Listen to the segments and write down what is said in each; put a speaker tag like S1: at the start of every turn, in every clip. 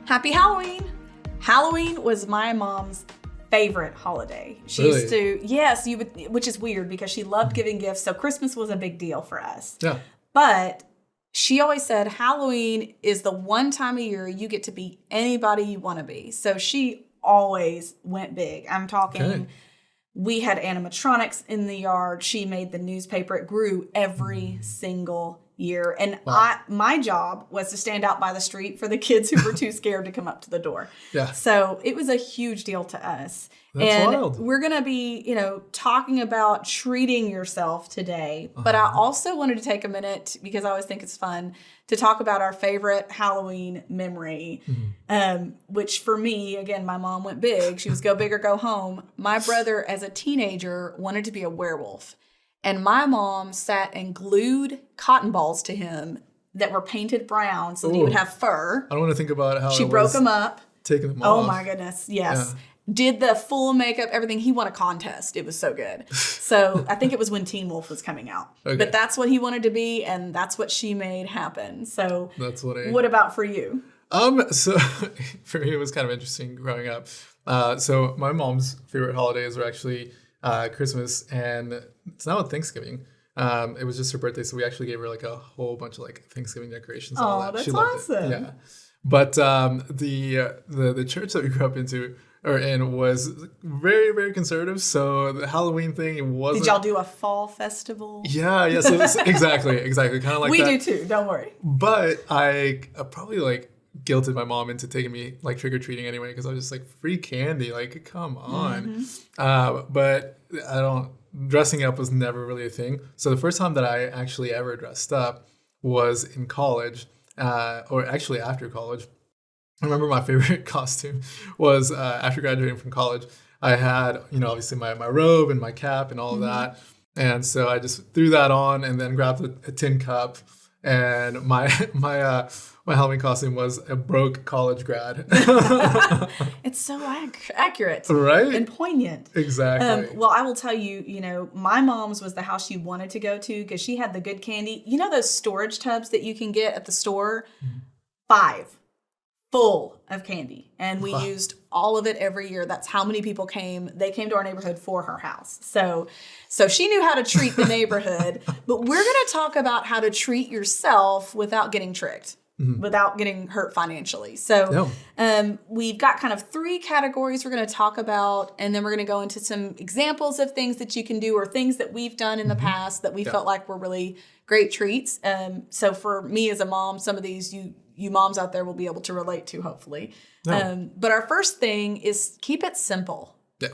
S1: Happy Halloween! Halloween was my mom's favorite holiday. She
S2: Really?
S1: used to, yes, which is weird because she loved giving gifts. So Christmas was a big deal for us.
S2: Yeah.
S1: But she always said Halloween is the one time a year you get to be anybody you want to be. So she always went big. I'm talking,
S2: Okay.
S1: we had animatronics in the yard. She made the newspaper. It grew every single year. And
S2: Wow.
S1: my job was to stand out by the street for the kids who were too scared to come up to the door.
S2: Yeah.
S1: So it was a huge deal to us.
S2: That's
S1: and
S2: wild.
S1: we're going to be, talking about treating yourself today. But I also wanted to take a minute, because I always think it's fun, to talk about our favorite Halloween memory, which for me, again, my mom went big. She was go big or go home. My brother, as a teenager, wanted to be a werewolf. And my mom sat and glued cotton balls to him that were painted brown so that he would
S2: Ooh.
S1: have fur.
S2: I don't want to think about how
S1: She
S2: it
S1: broke
S2: was
S1: them up.
S2: taking them
S1: Oh
S2: off.
S1: my goodness. Yes.
S2: Yeah.
S1: Did the full makeup, everything. He won a contest. It was so good. So I think it was when Teen Wolf was coming out.
S2: Okay.
S1: But that's what he wanted to be, and that's what she made happen. So
S2: That's what I...
S1: what about for you?
S2: So for me, it was kind of interesting growing up. So my mom's favorite holidays were actually Christmas, and it's now Thanksgiving. It was just her birthday, so we actually gave her like a whole bunch of like Thanksgiving decorations. And all
S1: Oh,
S2: that.
S1: that's
S2: She loved
S1: awesome.
S2: It. Yeah, but the church that we grew up in was very, very conservative. So the Halloween thing wasn't.
S1: Did y'all do a fall festival?
S2: Yeah. So exactly, kind of like
S1: We
S2: that.
S1: do too. Don't worry.
S2: But I probably like guilted my mom into taking me like trick or treating anyway, because I was just like, free candy, like come on. But I don't. Dressing up was never really a thing. So the first time that I actually ever dressed up was in college, or actually after college. I remember my favorite costume was after graduating from college. I had, obviously my robe and my cap and all of that. And so I just threw that on and then grabbed a tin cup. And my Halloween costume was a broke college grad.
S1: It's so accurate
S2: Right?
S1: and poignant.
S2: Exactly.
S1: Well, I will tell you, my mom's was the house she wanted to go to because she had the good candy. You know those storage tubs that you can get at the store? 5 full of candy. And we used all of it every year. That's how many people came. They came to our neighborhood for her house. So she knew how to treat the neighborhood. But we're going to talk about how to treat yourself without getting tricked. Without getting hurt financially. So we've got kind of 3 categories we're going to talk about, and then we're going to go into some examples of things that you can do or things that we've done in the past that we felt like were really great treats. So for me as a mom, some of these you moms out there will be able to relate to, hopefully. But our first thing is keep it simple.
S2: Yeah.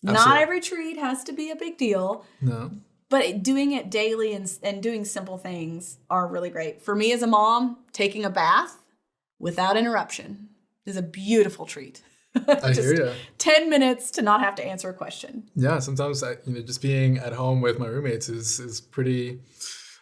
S1: Not
S2: Absolutely.
S1: every treat has to be a big deal.
S2: No.
S1: But doing it daily and doing simple things are really great. For me as a mom, taking a bath without interruption is a beautiful treat.
S2: I hear you.
S1: 10 minutes to not have to answer a question.
S2: Yeah, sometimes just being at home with my roommates is pretty.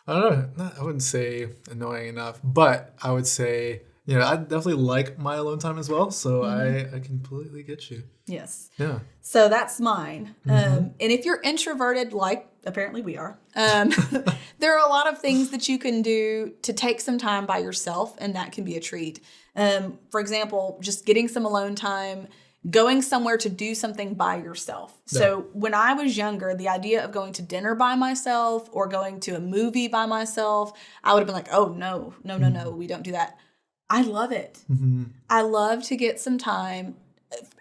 S2: I don't know. I wouldn't say annoying enough, but I would say I definitely like my alone time as well. So I completely get you.
S1: Yes.
S2: Yeah.
S1: So that's mine. And if you're introverted, like apparently we are, there are a lot of things that you can do to take some time by yourself, and that can be a treat. For example, just getting some alone time, going somewhere to do something by yourself. So when I was younger, the idea of going to dinner by myself or going to a movie by myself, I would have been like, oh, no, we don't do that. I love it. I love to get some time.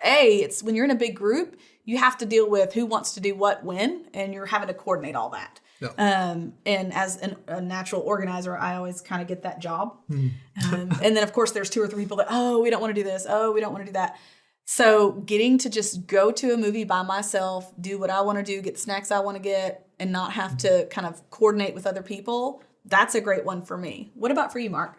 S1: It's when you're in a big group, you have to deal with who wants to do what when, and you're having to coordinate all that. And as a natural organizer, I always kind of get that job. And then, of course, there's 2 or 3 people that, we don't want to do this. We don't want to do that. So getting to just go to a movie by myself, do what I want to do, get the snacks I want to get, and not have to kind of coordinate with other people, that's a great one for me. What about for you, Mark?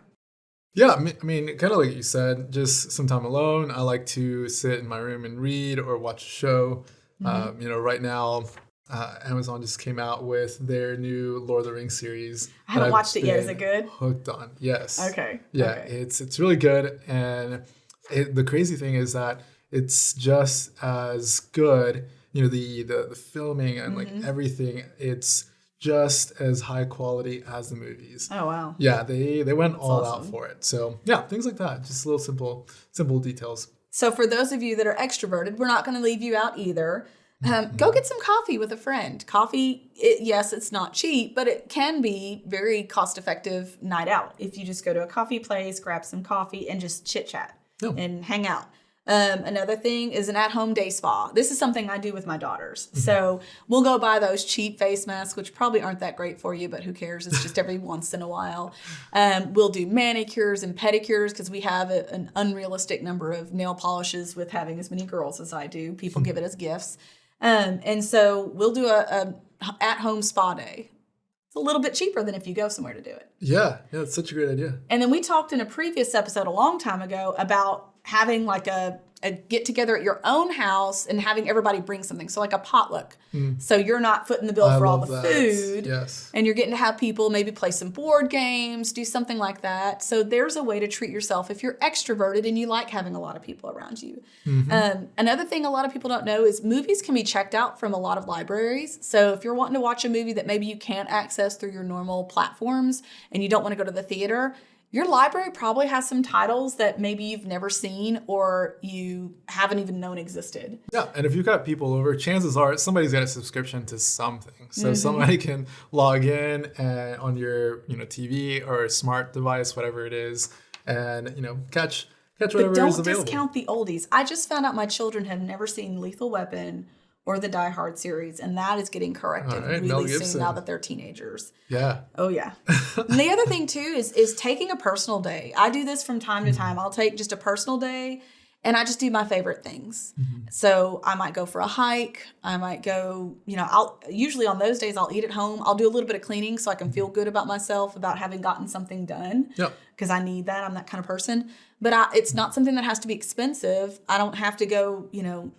S2: Yeah, I mean, kind of like you said, just some time alone. I like to sit in my room and read or watch a show. Right now, Amazon just came out with their new Lord of the Rings series.
S1: I haven't
S2: that I've
S1: watched it yet. Is
S2: been
S1: it good?
S2: Hooked on. Yes.
S1: Okay.
S2: Yeah,
S1: Okay.
S2: it's really good, and the crazy thing is that it's just as good. The filming and like everything. It's just as high quality as the movies.
S1: Oh, wow.
S2: Yeah, they went all out
S1: awesome.
S2: for it. So yeah, things like that. Just little simple details.
S1: So for those of you that are extroverted, we're not going to leave you out either. Go get some coffee with a friend. Coffee, yes, it's not cheap, but it can be very cost-effective night out. If you just go to a coffee place, grab some coffee, and just chit-chat and hang out. Another thing is an at-home day spa. This is something I do with my daughters. So we'll go buy those cheap face masks, which probably aren't that great for you, but who cares? It's just every once in a while. We'll do manicures and pedicures because we have an unrealistic number of nail polishes with having as many girls as I do. People give it as gifts. And so we'll do a at-home spa day. It's a little bit cheaper than if you go somewhere to do it.
S2: Yeah, it's such a great idea.
S1: And then we talked in a previous episode a long time ago about having like a get together at your own house and having everybody bring something. So like a potluck. So you're not footing the bill for all the food.
S2: Yes.
S1: And you're getting to have people maybe play some board games, do something like that. So there's a way to treat yourself if you're extroverted and you like having a lot of people around you. Another thing a lot of people don't know is movies can be checked out from a lot of libraries. So if you're wanting to watch a movie that maybe you can't access through your normal platforms and you don't want to go to the theater, your library probably has some titles that maybe you've never seen or you haven't even known existed.
S2: Yeah, and if you've got people over, chances are somebody's got a subscription to something. So somebody can log in on your TV or smart device, whatever it is, and catch whatever
S1: But don't
S2: is available.
S1: discount the oldies. I just found out my children have never seen Lethal Weapon or the Die Hard series, and that is getting corrected really soon now that they're teenagers.
S2: Yeah.
S1: Oh, yeah. And the other thing, too, is taking a personal day. I do this from time to time. I'll take just a personal day, and I just do my favorite things. So I might go for a hike. I might go, I'll usually on those days I'll eat at home. I'll do a little bit of cleaning so I can feel good about myself, about having gotten something done.
S2: Yeah.
S1: Because I need that. I'm that kind of person. But it's not something that has to be expensive. I don't have to go,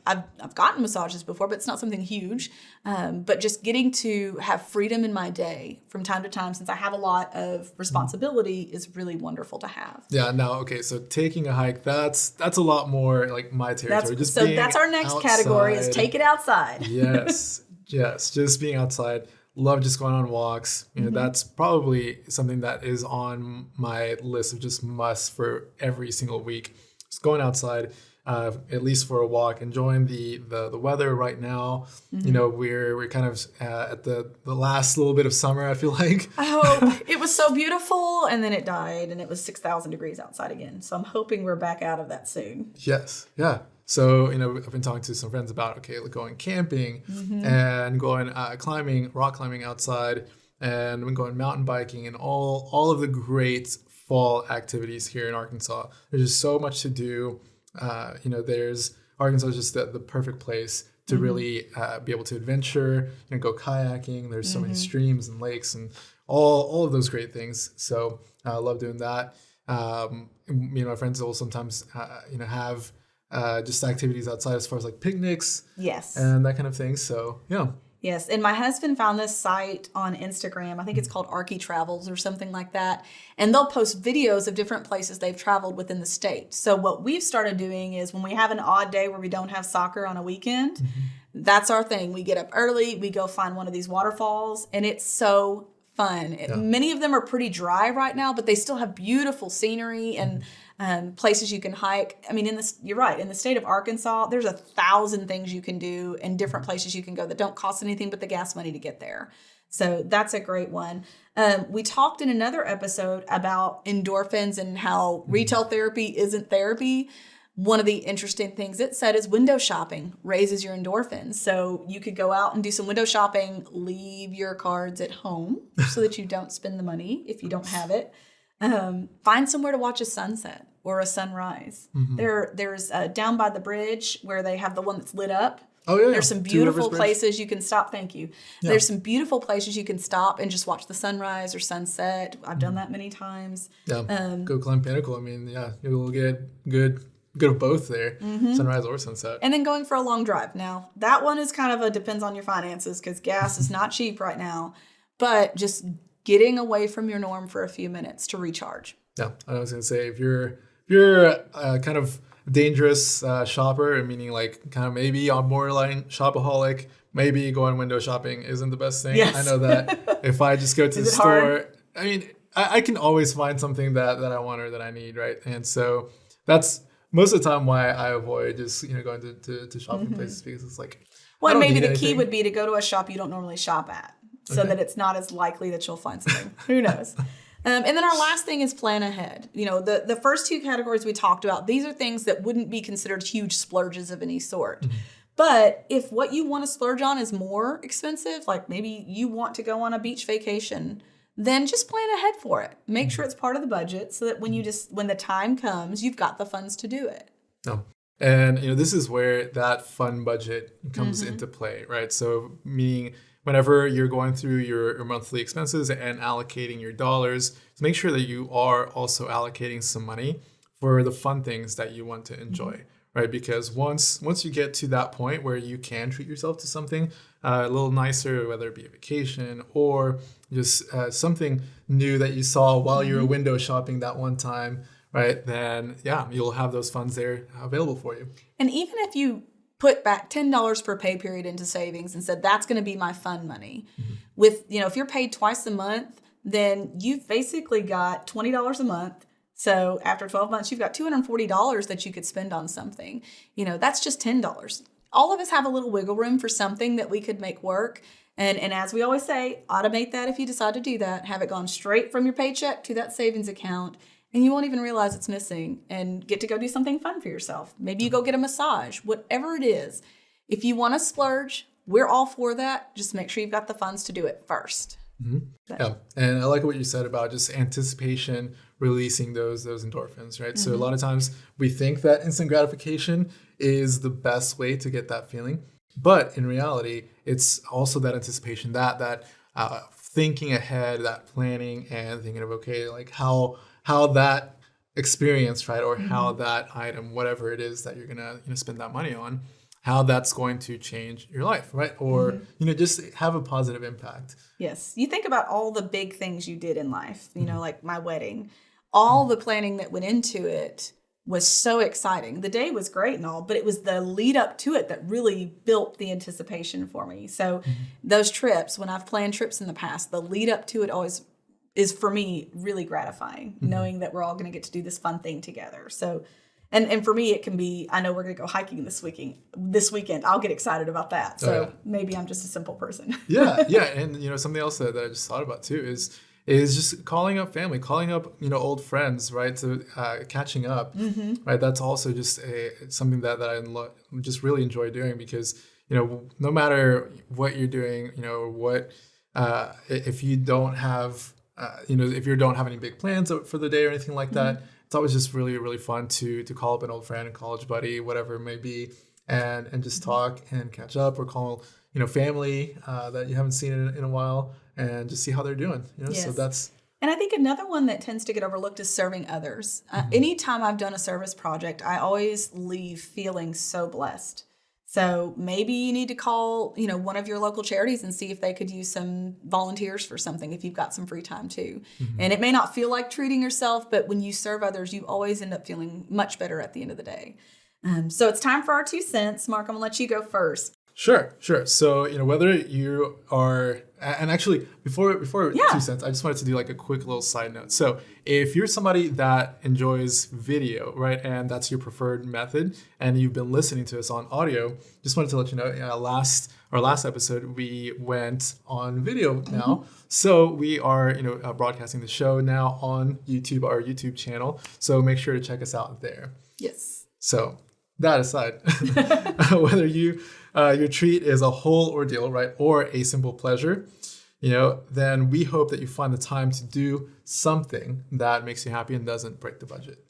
S1: I've gotten massages before, but it's not something huge. But just getting to have freedom in my day from time to time, since I have a lot of responsibility, is really wonderful to have.
S2: Yeah, no, okay, so taking a hike, that's a lot more like my territory.
S1: That's our next category is take it outside.
S2: Yes, just being outside. Love just going on walks. That's probably something that is on my list of just must for every single week. Just going outside, at least for a walk, enjoying the weather right now. We're kind of at the last little bit of summer, I feel like.
S1: Oh, it was so beautiful, and then it died, and it was 6,000 degrees outside again. So I'm hoping we're back out of that soon.
S2: Yes, yeah. So, I've been talking to some friends about, going camping and going rock climbing outside, and we're going mountain biking and all of the great fall activities here in Arkansas. There's just so much to do. Arkansas is just the perfect place to really be able to adventure and go kayaking. There's so many streams and lakes and all of those great things. So I love doing that. My friends will sometimes, have just activities outside as far as like picnics.
S1: Yes.
S2: And that kind of thing. So, yeah.
S1: Yes. And my husband found this site on Instagram. I think it's called Arky Travels or something like that. And they'll post videos of different places they've traveled within the state. So what we've started doing is when we have an odd day where we don't have soccer on a weekend, that's our thing. We get up early, we go find one of these waterfalls, and it's so fun. Yeah. Many of them are pretty dry right now, but they still have beautiful scenery and places you can hike. I mean, you're right. In the state of Arkansas, there's 1,000 things you can do and different places you can go that don't cost anything but the gas money to get there. So that's a great one. We talked in another episode about endorphins and how retail therapy isn't therapy. One of the interesting things it said is window shopping raises your endorphins. So you could go out and do some window shopping, leave your cards at home so that you don't spend the money if you don't have it. Find somewhere to watch a sunset or a sunrise. There's down by the bridge where they have the one that's lit up.
S2: Oh, yeah.
S1: There's some beautiful places you can stop. Thank you. Yeah. There's some beautiful places you can stop and just watch the sunrise or sunset. I've done that many times.
S2: Yeah. Go climb Pinnacle. I mean, yeah, you'll get good of both there, sunrise or sunset.
S1: And then going for a long drive. Now, that one is kind of depends on your finances because gas is not cheap right now. But just getting away from your norm for a few minutes to recharge.
S2: Yeah, I was going to say, if you're kind of dangerous shopper, meaning like kind of maybe on borderline shopaholic, maybe going window shopping isn't the best thing.
S1: Yes.
S2: I know that if I just go to the
S1: it
S2: store,
S1: hard?
S2: I mean, I can always find something that I want or that I need, right? And so that's most of the time why I avoid just, going to shopping places, because it's like,
S1: Well,
S2: I don't
S1: maybe
S2: need
S1: the key
S2: anything.
S1: would be to go to a shop you don't normally shop at, so that it's not as likely that you'll find something. Who knows? And then our last thing is plan ahead. The first two categories we talked about, these are things that wouldn't be considered huge splurges of any sort.
S2: Mm-hmm.
S1: But if what you want to splurge on is more expensive, like maybe you want to go on a beach vacation, then just plan ahead for it. Make sure it's part of the budget so that when the time comes, you've got the funds to do it.
S2: No. And this is where that fun budget comes into play, right? So meaning whenever you're going through your monthly expenses and allocating your dollars, make sure that you are also allocating some money for the fun things that you want to enjoy, right? Because once you get to that point where you can treat yourself to something a little nicer, whether it be a vacation or just something new that you saw while you were window shopping that one time, right? Then you'll have those funds there available for you.
S1: And even if you put back $10 per pay period into savings and said, that's going to be my fun money. With, if you're paid twice a month, then you've basically got $20 a month. So after 12 months, you've got $240 that you could spend on something. That's just $10. All of us have a little wiggle room for something that we could make work. And as we always say, automate that if you decide to do that. Have it gone straight from your paycheck to that savings account. And you won't even realize it's missing and get to go do something fun for yourself. Maybe you go get a massage, whatever it is. If you want to splurge, we're all for that. Just make sure you've got the funds to do it first.
S2: Yeah. And I like what you said about just anticipation releasing those endorphins, right? So a lot of times we think that instant gratification is the best way to get that feeling. But in reality, it's also that anticipation, that thinking ahead, that planning and thinking of, okay, like how that experience, right, or how that item, whatever it is that you're gonna spend that money on, how that's going to change your life, right? Or just have a positive impact.
S1: Yes, you think about all the big things you did in life. Like my wedding, all the planning that went into it was so exciting. The day was great and all, but it was the lead up to it that really built the anticipation for me. So those trips, when I've planned trips in the past, the lead up to it always is for me really gratifying, knowing that we're all going to get to do this fun thing together. So, and for me, it can be, I know we're going to go hiking this weekend. I'll get excited about that. So maybe I'm just a simple person.
S2: Yeah. And something else that I just thought about too is just calling up family, calling up old friends, right? So catching up, right? That's also just something that I just really enjoy doing, because no matter what you're doing, if you don't have if you don't have any big plans for the day or anything like that, it's always just really, really fun to call up an old friend, a college buddy, whatever it may be, and just talk and catch up, or call family that you haven't seen in a while, and just see how they're doing.
S1: Yes.
S2: So that's.
S1: And I think another one that tends to get overlooked is serving others. Anytime I've done a service project, I always leave feeling so blessed. So maybe you need to call, one of your local charities and see if they could use some volunteers for something if you've got some free time too. And it may not feel like treating yourself, but when you serve others, you always end up feeling much better at the end of the day. So it's time for our 2 cents. Mark, I'm gonna let you go first.
S2: Sure. So, whether you are, and actually before 2 cents, I just wanted to do like a quick little side note. So if you're somebody that enjoys video, right, and that's your preferred method, and you've been listening to us on audio, just wanted to let you know, our last episode, we went on video now. So we are, broadcasting the show now on YouTube, our YouTube channel. So make sure to check us out there.
S1: Yes.
S2: So that aside, whether your treat is a whole ordeal, right, or a simple pleasure, then we hope that you find the time to do something that makes you happy and doesn't break the budget.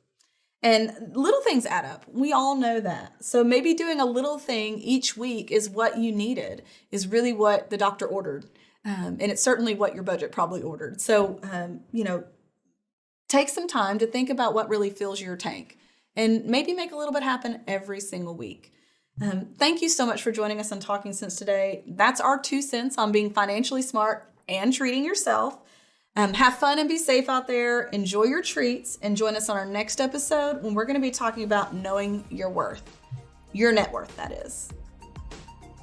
S1: And little things add up. We all know that. So maybe doing a little thing each week is what you needed, is really what the doctor ordered. And it's certainly what your budget probably ordered. So, take some time to think about what really fills your tank, and maybe make a little bit happen every single week. Thank you so much for joining us on Talking Sense today. That's our 2 cents on being financially smart and treating yourself. Have fun and be safe out there. Enjoy your treats, and join us on our next episode when we're going to be talking about knowing your worth. Your net worth, that is.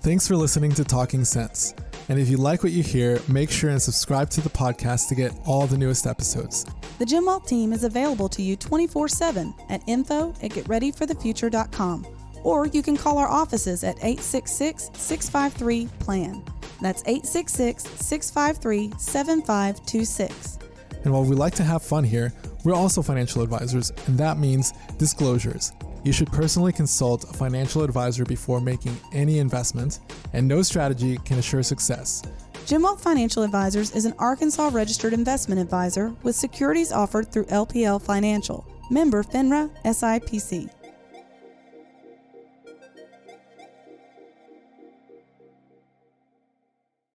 S2: Thanks for listening to Talking Sense. And if you like what you hear, make sure and subscribe to the podcast to get all the newest episodes.
S3: The GymWealth team is available to you 24/7 at info@getreadyforthefuture.com, or you can call our offices at 866-653-PLAN. That's 866-653-7526.
S2: And while we like to have fun here, we're also financial advisors, and that means disclosures. You should personally consult a financial advisor before making any investment, and no strategy can assure success.
S3: GymWealth Financial Advisors is an Arkansas registered investment advisor with securities offered through LPL Financial, member FINRA SIPC.